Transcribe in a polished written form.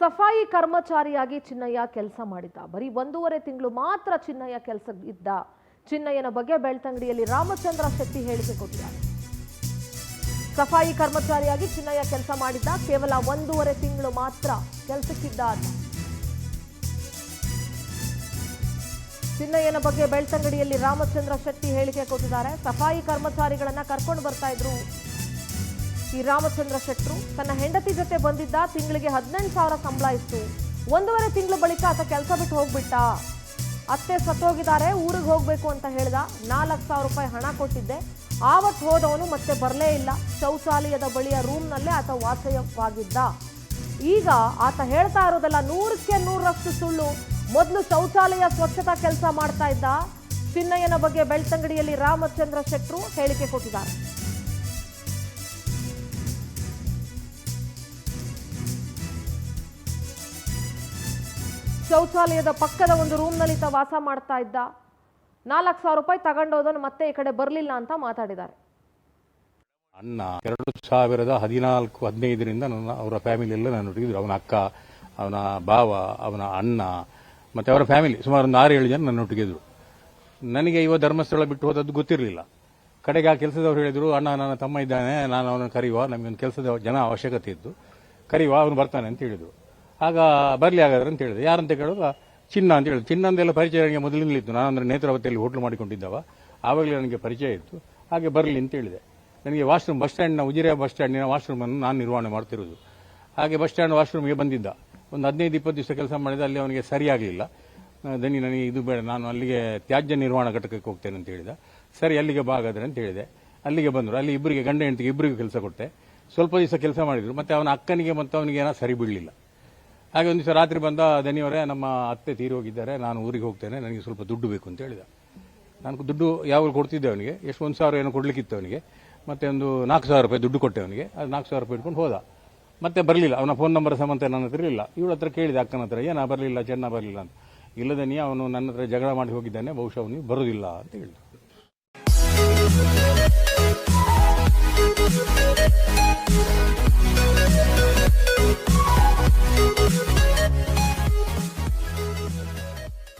ಸಫಾಯಿ ಕರ್ಮಚಾರಿಯಾಗಿ ಚಿನ್ನಯ್ಯ ಕೆಲಸ ಮಾಡಿದ್ದ. ಬರೀ 1.5 ತಿಂಗಳು ಮಾತ್ರ ಚಿನ್ನಯ್ಯ ಕೆಲಸ ಇದ್ದ. ಚಿನ್ನಯ್ಯನ ಬಗ್ಗೆ ಬೆಳ್ತಂಗಡಿಯಲ್ಲಿ ರಾಮಚಂದ್ರ ಶೆಟ್ಟಿ ಹೇಳಿಕೆ ಕೊಟ್ಟಿದ್ದಾರೆ. ಸಫಾಯಿ ಕರ್ಮಚಾರಿಯಾಗಿ ಚಿನ್ನಯ್ಯ ಕೆಲಸ ಮಾಡಿದ್ದ, ಕೇವಲ 1.5 ತಿಂಗಳು ಮಾತ್ರ ಕೆಲಸಕ್ಕಿದ್ದ ಅಂತ. ಚಿನ್ನಯ್ಯನ ಬಗ್ಗೆ ಬೆಳ್ತಂಗಡಿಯಲ್ಲಿ ರಾಮಚಂದ್ರ ಶೆಟ್ಟಿ ಹೇಳಿಕೆ ಕೊಟ್ಟಿದ್ದಾರೆ. ಸಫಾಯಿ ಕರ್ಮಚಾರಿಗಳನ್ನ ಕರ್ಕೊಂಡು ಬರ್ತಾ ಇದ್ರು ಈ ರಾಮಚಂದ್ರ ಶೆಟ್ರು. ತನ್ನ ಹೆಂಡತಿ ಜೊತೆ ಬಂದಿದ್ದ. ತಿಂಗಳಿಗೆ 18,000 ಸಂಬಳ ಇತ್ತು. 1.5 ತಿಂಗಳ ಬಳಿಕ ಆತ ಕೆಲಸ ಬಿಟ್ಟು ಹೋಗ್ಬಿಟ್ಟ. ಅತ್ತೆ ಸತ್ತೋಗಿದ್ದಾರೆ, ಊರಿಗೆ ಹೋಗ್ಬೇಕು ಅಂತ ಹೇಳ್ದ. 4,00,000 ರೂಪಾಯಿ ಹಣ ಕೊಟ್ಟಿದ್ದೆ. ಆವತ್ತು ಹೋದವನು ಮತ್ತೆ ಬರಲೇ ಇಲ್ಲ. ಶೌಚಾಲಯದ ಬಳಿಯ ರೂಮ್ನಲ್ಲೇ ಆತ ವಾಸವಾಗಿದ್ದ. ಈಗ ಆತ ಹೇಳ್ತಾ ಇರೋದೆಲ್ಲ 100ಕ್ಕೆ 100ರಷ್ಟು ಸುಳ್ಳು. ಮೊದಲು ಶೌಚಾಲಯ ಸ್ವಚ್ಛತಾ ಕೆಲಸ ಮಾಡ್ತಾ ಇದ್ದ. ಚಿನ್ನಯ್ಯನ ಬಗ್ಗೆ ಬೆಳ್ತಂಗಡಿಯಲ್ಲಿ ರಾಮಚಂದ್ರ ಶೆಟ್ರು ಹೇಳಿಕೆ ಕೊಟ್ಟಿದ್ದಾರೆ. ಶೌಚಾಲಯದ ಪಕ್ಕದ ಒಂದು ರೂಮ್ನಲ್ಲಿ ವಾಸ ಮಾಡ್ತಾ ಇದ್ದ. 4,00,000 ರೂಪಾಯಿ ತಗೊಂಡೋದನ್ನು ಮತ್ತೆ ಈ ಕಡೆ ಬರಲಿಲ್ಲ ಅಂತ ಮಾತಾಡಿದ್ದಾರೆ. ಅಣ್ಣ 2014-15ರಿಂದ ಅವರ ಫ್ಯಾಮಿಲಿ ಎಲ್ಲ ನಾನು ನೋಡಿದ್ರು. ಅವನ ಅಕ್ಕ, ಅವನ ಭಾವ, ಅವನ ಅಣ್ಣ ಮತ್ತೆ ಅವರ ಫ್ಯಾಮಿಲಿ ಸುಮಾರು ಒಂದು 6-7 ಜನ ನನ್ನ ಒಟ್ಟಿಗೆದ್ರು. ನನಗೆ ಇವ ಧರ್ಮಸ್ಥಳ ಬಿಟ್ಟು ಹೋದದ್ದು ಗೊತ್ತಿರಲಿಲ್ಲ. ಕಡೆಗೆ ಆ ಕೆಲಸದವ್ರು ಹೇಳಿದ್ರು, ಅಣ್ಣ ನನ್ನ ತಮ್ಮ ಇದ್ದಾನೆ, ನಾನು ಅವನನ್ನು ಕರೆಯುವ, ನಮಗೊಂದು ಕೆಲಸದ ಜನ ಅವಶ್ಯಕತೆ ಇತ್ತು, ಕರೆಯುವ, ಅವನು ಬರ್ತಾನೆ ಅಂತ ಹೇಳಿದ್ರು. ಆಗ ಬರಲಿ ಹಾಗಾದ್ರೆ ಅಂತ ಹೇಳಿದೆ. ಯಾರಂತ ಕೇಳುವಾಗ ಚಿನ್ನ ಅಂತ ಹೇಳಿದ್ರು. ಚಿನ್ನಂದೆಲ್ಲ ಪರಿಚಯ ನನಗೆ ಮೊದಲಿಂದಲಿತ್ತು. ನಾನಂದ್ರೆ ನೇತ್ರಾವತಿಯಲ್ಲಿ ಹೋಟ್ಲು ಮಾಡಿಕೊಂಡಿದ್ದವ, ಆವಾಗಲೇ ನನಗೆ ಪರಿಚಯ ಇತ್ತು. ಹಾಗೆ ಬರಲಿ ಅಂತ ಹೇಳಿದೆ. ನನಗೆ ವಾಶ್ರೂಮ್ ಬಸ್ ಸ್ಟ್ಯಾಂಡ್ನ ಉಜಿರೆ ಬಸ್ ಸ್ಟ್ಯಾಂಡಿನ ವಾಶ್ರೂಮನ್ನು ನಾನು ನಿರ್ವಹಣೆ ಮಾಡ್ತಿರೋದು. ಹಾಗೆ ಬಸ್ ಸ್ಟ್ಯಾಂಡ್ ವಾಶ್ರೂಮ್ಗೆ ಬಂದಿದ್ದ. ಒಂದು 15-20 ದಿವಸ ಕೆಲಸ ಮಾಡಿದ. ಅಲ್ಲಿ ಅವನಿಗೆ ಸರಿಯಾಗಲಿಲ್ಲ. ದನಿ ನನಗೆ ಇದು ಬೇಡ, ನಾನು ಅಲ್ಲಿಗೆ ತ್ಯಾಜ್ಯ ನಿರ್ವಹಣಾ ಘಟಕಕ್ಕೆ ಹೋಗ್ತೇನೆ ಅಂತ ಹೇಳಿದ. ಸರಿ ಅಲ್ಲಿಗೆ ಬಾಗಾದ್ರೆ ಅಂತ ಹೇಳಿದೆ. ಅಲ್ಲಿಗೆ ಬಂದರು. ಅಲ್ಲಿ ಇಬ್ಬರಿಗೆ, ಗಂಡ ಹೆಂಡತಿಗೆ ಇಬ್ಬರಿಗೂ ಕೆಲಸ ಕೊಟ್ಟೆ. ಸ್ವಲ್ಪ ದಿವಸ ಕೆಲಸ ಮಾಡಿದ್ರು. ಮತ್ತೆ ಅವನ ಅಕ್ಕನಿಗೆ ಮತ್ತು ಅವನಿಗೆ ಏನೋ ಸರಿ ಬೀಳಲಿಲ್ಲ. ಹಾಗೆ ಒಂದು ದಿವಸ ರಾತ್ರಿ ಬಂದ, ದನಿಯವರೇ ನಮ್ಮ ಅತ್ತೆ ತೀರಿ ಹೋಗಿದ್ದಾರೆ, ನಾನು ಊರಿಗೆ ಹೋಗ್ತೇನೆ, ನನಗೆ ಸ್ವಲ್ಪ ದುಡ್ಡು ಬೇಕು ಅಂತ ಹೇಳಿದ. ನಾನು ದುಡ್ಡು ಯಾವಾಗ ಕೊಡ್ತಿದ್ದೆ ಅವನಿಗೆ, ಎಷ್ಟು 1,000 ಏನೋ ಕೊಡ್ಲಿಕ್ಕಿತ್ತು ಅವನಿಗೆ. ಮತ್ತೆ ಒಂದು 4,000 ರೂಪಾಯಿ ದುಡ್ಡು ಕೊಟ್ಟೆ ಅವನಿಗೆ. ಅದು 4,000 ರೂಪಾಯಿ ಇಟ್ಕೊಂಡು ಹೋದ. ಮತ್ತೆ ಬರಲಿಲ್ಲ. ಅವನ ಫೋನ್ ನಂಬರ್ ಸಮೇತ ನನ್ನ ಹತ್ರ ಇರಲಿಲ್ಲ. ಇವಳ ಹತ್ರ ಕೇಳಿದೆ, ಅಕ್ಕನ ಹತ್ರ, ಏನ ಬರಲಿಲ್ಲ, ಚೆನ್ನ ಬರಲಿಲ್ಲ ಅಂತ. ಇಲ್ಲದನಿ ಅವನು ನನ್ನ ಹತ್ರ ಜಗಳ ಮಾಡಿ ಹೋಗಿದ್ದಾನೆ, ಬಹುಶಃ ಅವನಿಗೆ ಬರೋದಿಲ್ಲ ಅಂತ ಹೇಳಿದ್ರು.